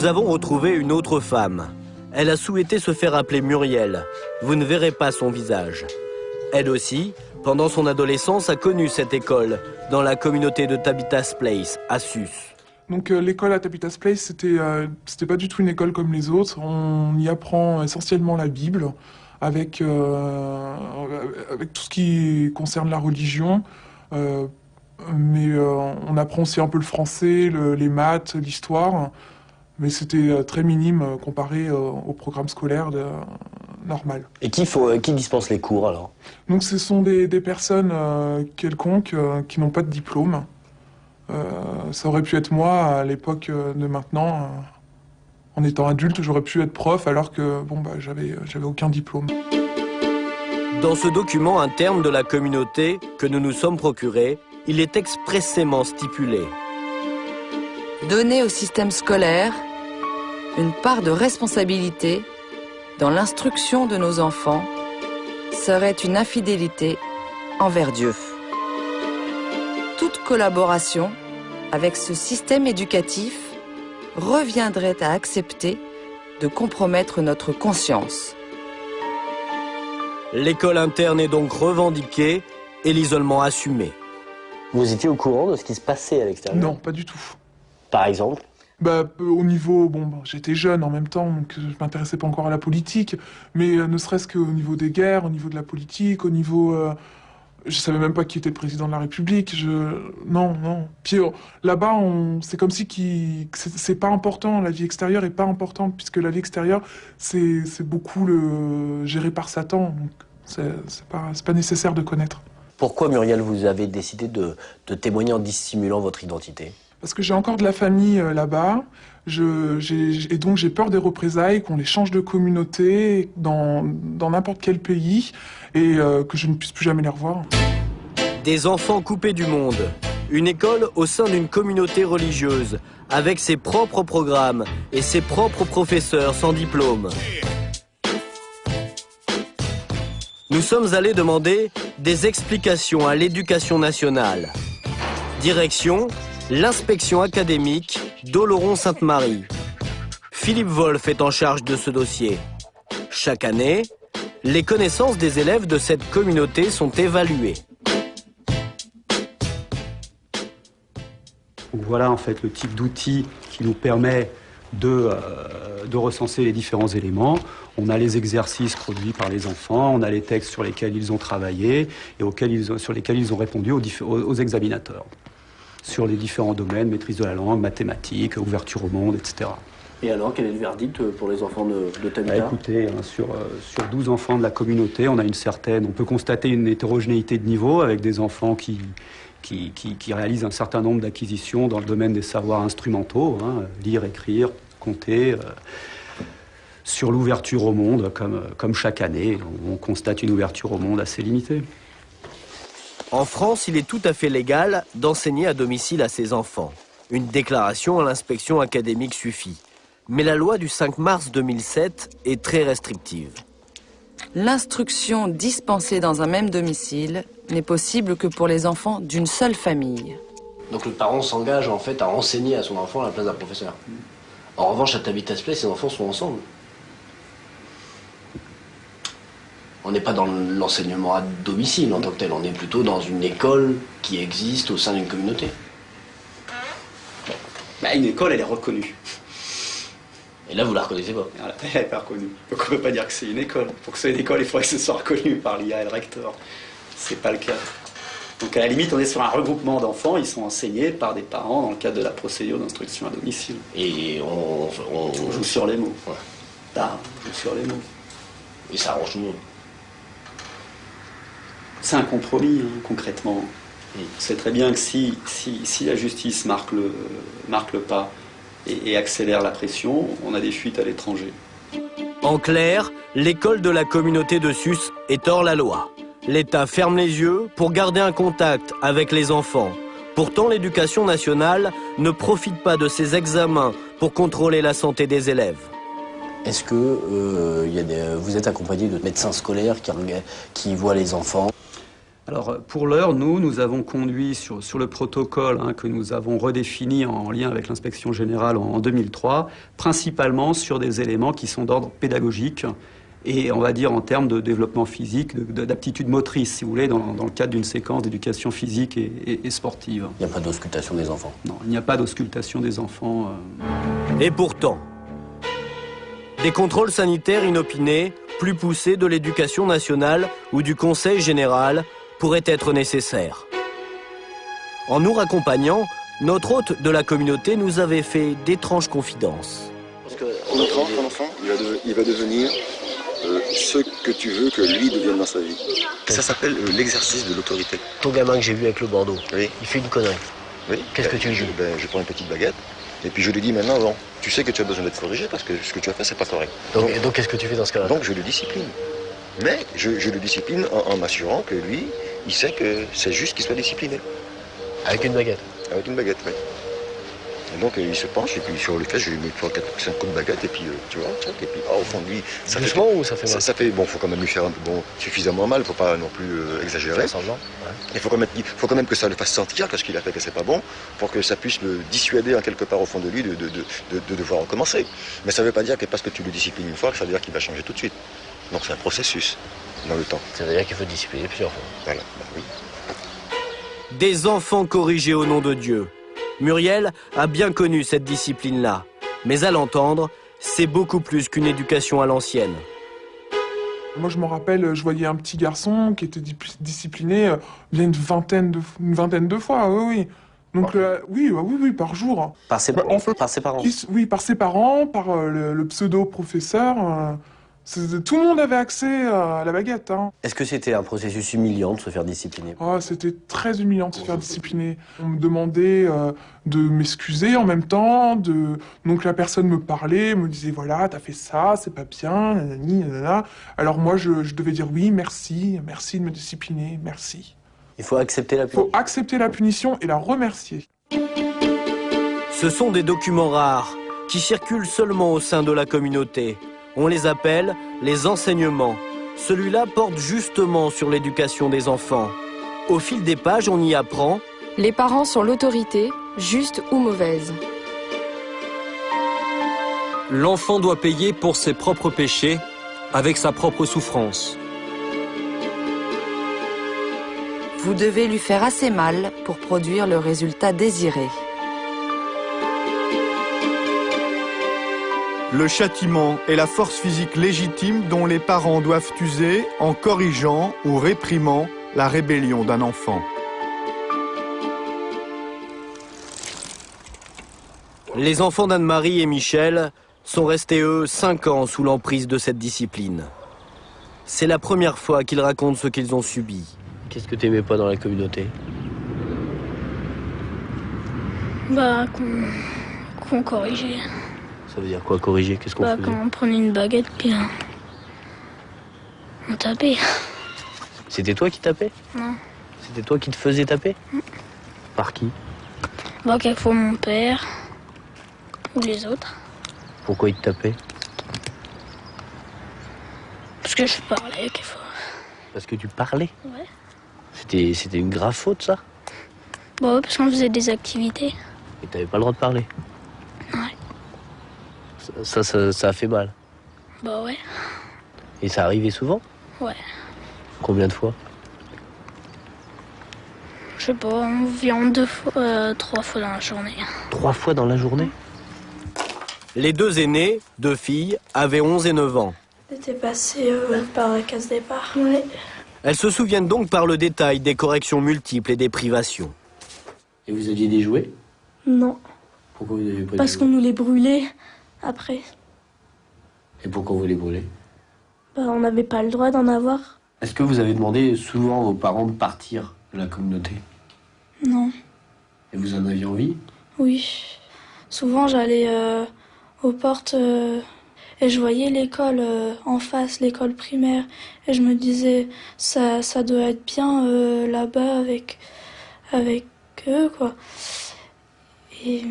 Nous avons retrouvé une autre femme. Elle a souhaité se faire appeler Muriel. Vous ne verrez pas son visage. Elle aussi, pendant son adolescence, a connu cette école, dans la communauté de Tabitha's Place, à Sus. Donc l'école à Tabitha's Place, c'était pas du tout une école comme les autres. On y apprend essentiellement la Bible, avec tout ce qui concerne la religion. Mais on apprend aussi un peu le français, les maths, l'histoire. Mais c'était très minime comparé au programme scolaire normal. Et qui dispense les cours alors? Donc ce sont des personnes quelconques qui n'ont pas de diplôme. Ça aurait pu être moi à l'époque de maintenant. En étant adulte, j'aurais pu être prof alors que j'avais aucun diplôme. Dans ce document interne de la communauté que nous nous sommes procurés, il est expressément stipulé: donner au système scolaire une part de responsabilité dans l'instruction de nos enfants serait une infidélité envers Dieu. Toute collaboration avec ce système éducatif reviendrait à accepter de compromettre notre conscience. L'école interne est donc revendiquée et l'isolement assumé. Vous étiez au courant de ce qui se passait à l'extérieur? Non, pas du tout. Par exemple? Au niveau, j'étais jeune en même temps, donc je m'intéressais pas encore à la politique, mais ne serait-ce qu'au niveau des guerres, au niveau de la politique, au niveau... je savais même pas qui était le président de la République, Non. Puis là-bas, c'est comme si c'est pas important, la vie extérieure est pas importante, puisque la vie extérieure, c'est beaucoup géré par Satan, donc c'est pas nécessaire de connaître. Pourquoi, Muriel, vous avez décidé de témoigner en dissimulant votre identité? Parce que j'ai encore de la famille là-bas, et donc j'ai peur des représailles, qu'on les change de communauté dans n'importe quel pays, et que je ne puisse plus jamais les revoir. Des enfants coupés du monde. Une école au sein d'une communauté religieuse, avec ses propres programmes et ses propres professeurs sans diplôme. Nous sommes allés demander des explications à l'Éducation nationale. Direction, l'inspection académique d'Oloron-Sainte-Marie. Philippe Wolf est en charge de ce dossier. Chaque année, les connaissances des élèves de cette communauté sont évaluées. Voilà en fait le type d'outil qui nous permet de recenser les différents éléments. On a les exercices produits par les enfants, on a les textes sur lesquels ils ont travaillé et sur lesquels ils ont répondu aux examinateurs. Sur les différents domaines, maîtrise de la langue, mathématiques, ouverture au monde, etc. Et alors, quel est le verdict pour les enfants de Tabitha? Écoutez, sur 12 enfants de la communauté, on peut constater une hétérogénéité de niveau avec des enfants qui réalisent un certain nombre d'acquisitions dans le domaine des savoirs instrumentaux, lire, écrire, compter. Sur l'ouverture au monde, comme chaque année, on constate une ouverture au monde assez limitée. En France, il est tout à fait légal d'enseigner à domicile à ses enfants. Une déclaration à l'inspection académique suffit. Mais la loi du 5 mars 2007 est très restrictive. L'instruction dispensée dans un même domicile n'est possible que pour les enfants d'une seule famille. Donc le parent s'engage en fait à enseigner à son enfant à la place d'un professeur. En revanche, à Tabitha's Place, ses enfants sont ensemble. On n'est pas dans l'enseignement à domicile en tant que tel, on est plutôt dans une école qui existe au sein d'une communauté. Une école, elle est reconnue. Et là, vous la reconnaissez pas? Elle n'est pas reconnue. Donc on ne peut pas dire que c'est une école. Pour que ce soit une école, il faudrait que ce soit reconnu par l'IA et le recteur. C'est pas le cas. Donc à la limite, on est sur un regroupement d'enfants, ils sont enseignés par des parents dans le cadre de la procédure d'instruction à domicile. Et on joue sur les mots. Ouais. On joue sur les mots. Et ça arrange tout le monde. C'est un compromis, concrètement. On sait très bien que si la justice marque le pas et accélère la pression, on a des fuites à l'étranger. En clair, l'école de la communauté de Sus est hors la loi. L'État ferme les yeux pour garder un contact avec les enfants. Pourtant, l'éducation nationale ne profite pas de ces examens pour contrôler la santé des élèves. Est-ce que vous êtes accompagné de médecins scolaires qui voient les enfants? Alors, pour l'heure, nous avons conduit sur le protocole que nous avons redéfini en lien avec l'inspection générale en 2003, principalement sur des éléments qui sont d'ordre pédagogique et, on va dire, en termes de développement physique, d'aptitude motrice, si vous voulez, dans le cadre d'une séquence d'éducation physique et sportive. Il n'y a pas d'auscultation des enfants. Non, il n'y a pas d'auscultation des enfants. Et pourtant, des contrôles sanitaires inopinés, plus poussés de l'éducation nationale ou du Conseil général pourraient être nécessaires. En nous raccompagnant, notre hôte de la communauté nous avait fait d'étranges confidences. Ton enfant, il va devenir ce que tu veux que lui devienne dans sa vie. Ça s'appelle l'exercice de l'autorité. Ton gamin que j'ai vu avec le bandeau, Oui. il fait une connerie. Oui. Qu'est-ce que tu lui dis? Je prends une petite baguette et puis je lui dis maintenant, bon, tu sais que tu as besoin d'être corrigé parce que ce que tu as fait, c'est pas correct. Donc qu'est-ce que tu fais dans ce cas-là? Donc je le discipline. Mais je le discipline en m'assurant que lui, il sait que c'est juste qu'il soit discipliné. Avec une baguette? Avec une baguette, oui. Et donc il se penche et puis sur le fesses, je lui mets 3-4 coups de baguette et puis tu vois, et puis au fond de lui, ça Doucement fait, ou ça fait mal? ça fait, bon, faut quand même lui faire suffisamment mal, faut pas non plus exagérer. Semblant, ouais. Il faut quand même que ça le fasse sentir que ce qu'il a fait que c'est pas bon, pour que ça puisse le dissuader en quelque part au fond de lui de devoir recommencer. Mais ça veut pas dire que parce que tu le disciplines une fois, que ça veut dire qu'il va changer tout de suite. Donc c'est un processus dans le temps. Ça veut dire qu'il faut discipliner plusieurs fois. Voilà, oui. Des enfants corrigés au nom de Dieu. Muriel a bien connu cette discipline-là. Mais à l'entendre, c'est beaucoup plus qu'une éducation à l'ancienne. Moi, je me rappelle, je voyais un petit garçon qui était discipliné bien une vingtaine de fois, oui. Donc, oui, par jour. Par ses, en fait, par ses parents? Oui, par ses parents, par le pseudo-professeur. Tout le monde avait accès à la baguette. Est-ce que c'était un processus humiliant de se faire discipliner? C'était très humiliant de se faire discipliner. On me demandait de m'excuser en même temps. Donc la personne me parlait, me disait voilà, t'as fait ça, c'est pas bien, nanani, nanana. Alors moi, je devais dire oui, merci de me discipliner, merci. Il faut accepter la Il faut punition. accepter la punition et la remercier. Ce sont des documents rares qui circulent seulement au sein de la communauté. On les appelle les enseignements. Celui-là porte justement sur l'éducation des enfants. Au fil des pages, on y apprend Les parents sont l'autorité, juste ou mauvaise. L'enfant doit payer pour ses propres péchés, avec sa propre souffrance. Vous devez lui faire assez mal pour produire le résultat désiré. Le châtiment est la force physique légitime dont les parents doivent user en corrigeant ou réprimant la rébellion d'un enfant. Les enfants d'Anne-Marie et Michel sont restés, eux, 5 ans sous l'emprise de cette discipline. C'est la première fois qu'ils racontent ce qu'ils ont subi. Qu'est-ce que t'aimais pas dans la communauté? Qu'on corrigeait. Ça veut dire quoi, corriger? Qu'est-ce qu'on faisait? Quand on prenait une baguette, puis on tapait. C'était toi qui tapais? Non. C'était toi qui te faisais taper? Par qui? Quelquefois mon père ou les autres. Pourquoi il te tapait? Parce que je parlais quelquefois. Parce que tu parlais? Ouais. C'était une grave faute, ça? Ouais, parce qu'on faisait des activités. Et t'avais pas le droit de parler? Ouais. Ça a fait mal? Ouais. Et ça arrivait souvent? Ouais. Combien de fois? Je sais pas, environ 3 fois dans la journée. 3 fois dans la journée? Les 2 aînés, 2 filles, avaient 11 et 9 ans. J'étais passée par la case départ. Ouais. Elles se souviennent donc par le détail des corrections multiples et des privations. Et vous aviez des jouets? Non. Pourquoi vous n'aviez pas Parce des qu'on jouets? nous les brûlait après. Et pourquoi vous les brûlez? On n'avait pas le droit d'en avoir. Est-ce que vous avez demandé souvent à vos parents de partir de la communauté? Non. Et vous en aviez envie? Oui. Souvent j'allais aux portes et je voyais l'école en face, l'école primaire. Et je me disais, ça doit être bien là-bas avec eux, quoi. Et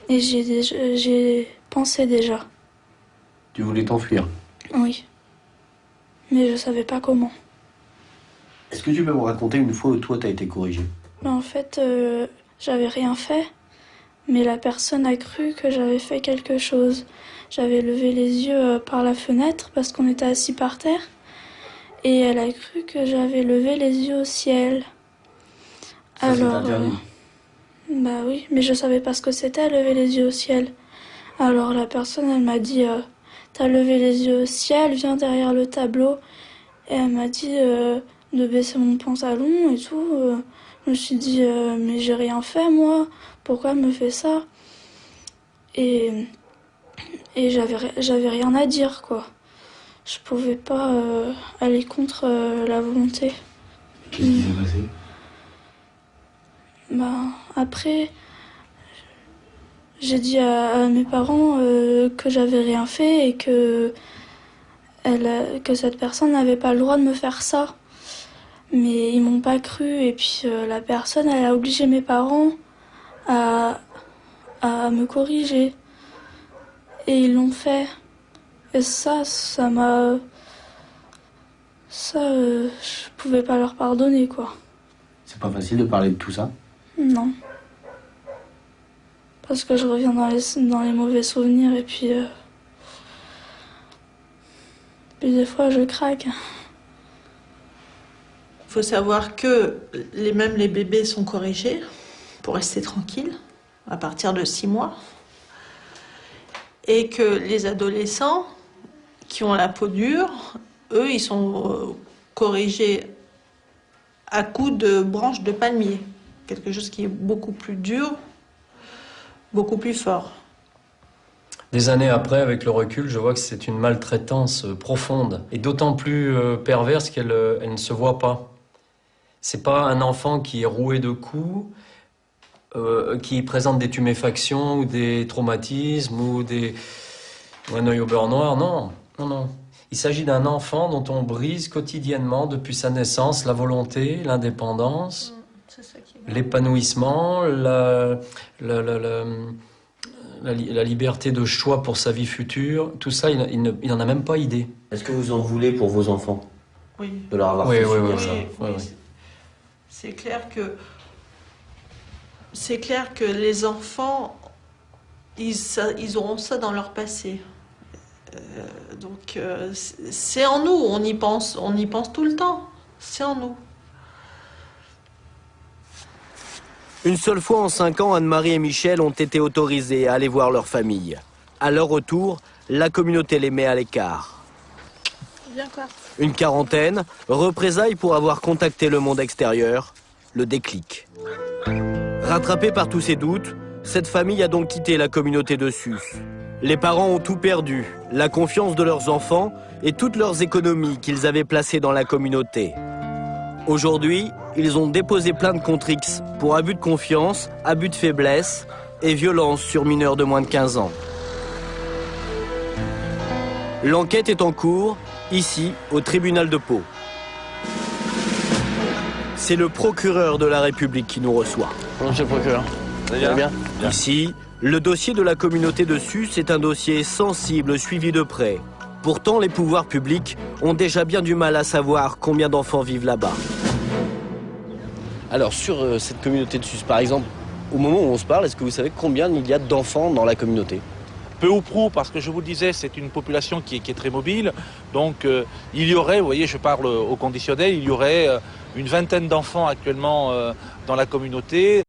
j'ai pensé déjà. Tu voulais t'enfuir? Oui. Mais je savais pas comment. Est-ce que tu peux me raconter une fois où toi t'as été corrigé? En fait, j'avais rien fait, mais la personne a cru que j'avais fait quelque chose. J'avais levé les yeux par la fenêtre parce qu'on était assis par terre, et elle a cru que j'avais levé les yeux au ciel. Ça, c'est interdit. Bah oui, mais je savais pas ce que c'était, lever les yeux au ciel. Alors la personne, elle m'a dit, t'as levé les yeux au ciel, viens derrière le tableau. Et elle m'a dit de baisser mon pantalon et tout. Je me suis dit, mais j'ai rien fait moi, pourquoi elle me fait ça? Et j'avais rien à dire, quoi. Je pouvais pas aller contre la volonté. Qu'est-ce qui s'est passé? Bah, après, j'ai dit à mes parents que j'avais rien fait et que cette personne n'avait pas le droit de me faire ça. Mais ils m'ont pas cru, et puis la personne, elle a obligé mes parents à me corriger. Et ils l'ont fait. Et ça m'a... je pouvais pas leur pardonner, quoi. C'est pas facile de parler de tout ça? Non. Parce que je reviens dans les mauvais souvenirs, et puis des fois je craque. Il faut savoir que même les bébés sont corrigés pour rester tranquilles à partir de 6 mois. Et que les adolescents qui ont la peau dure, eux, ils sont corrigés à coups de branches de palmier. Quelque chose qui est beaucoup plus dur, beaucoup plus fort. Des années après, avec le recul, je vois que c'est une maltraitance profonde et d'autant plus perverse qu'elle ne se voit pas. C'est pas un enfant qui est roué de coups, qui présente des tuméfactions ou des traumatismes ou un œil au beurre noir. Non, non, non. Il s'agit d'un enfant dont on brise quotidiennement depuis sa naissance la volonté, l'indépendance, l'épanouissement, la liberté de choix pour sa vie future. Tout ça, il n'en a même pas idée. Est-ce que vous en voulez pour vos enfants? Oui. De leur avoir fait subir ça? Oui. C'est clair que les enfants, ils auront ça dans leur passé. Donc c'est en nous, on y pense tout le temps. C'est en nous. Une seule fois en 5 ans, Anne-Marie et Michel ont été autorisés à aller voir leur famille. À leur retour, la communauté les met à l'écart. Une quarantaine, représailles pour avoir contacté le monde extérieur, le déclic. Rattrapés par tous ces doutes, cette famille a donc quitté la communauté de Sus. Les parents ont tout perdu, la confiance de leurs enfants et toutes leurs économies qu'ils avaient placées dans la communauté. Aujourd'hui, ils ont déposé plainte contre X pour abus de confiance, abus de faiblesse et violence sur mineurs de moins de 15 ans. L'enquête est en cours, ici, au tribunal de Pau. C'est le procureur de la République qui nous reçoit. Monsieur le procureur, vous allez bien? Ici, le dossier de la communauté de Sus est un dossier sensible, suivi de près. Pourtant, les pouvoirs publics ont déjà bien du mal à savoir combien d'enfants vivent là-bas. Alors, sur cette communauté de Sus, par exemple, au moment où on se parle, est-ce que vous savez combien il y a d'enfants dans la communauté? Peu ou prou, parce que je vous le disais, c'est une population qui est très mobile. Donc, il y aurait, vous voyez, je parle au conditionnel, il y aurait une vingtaine d'enfants actuellement dans la communauté.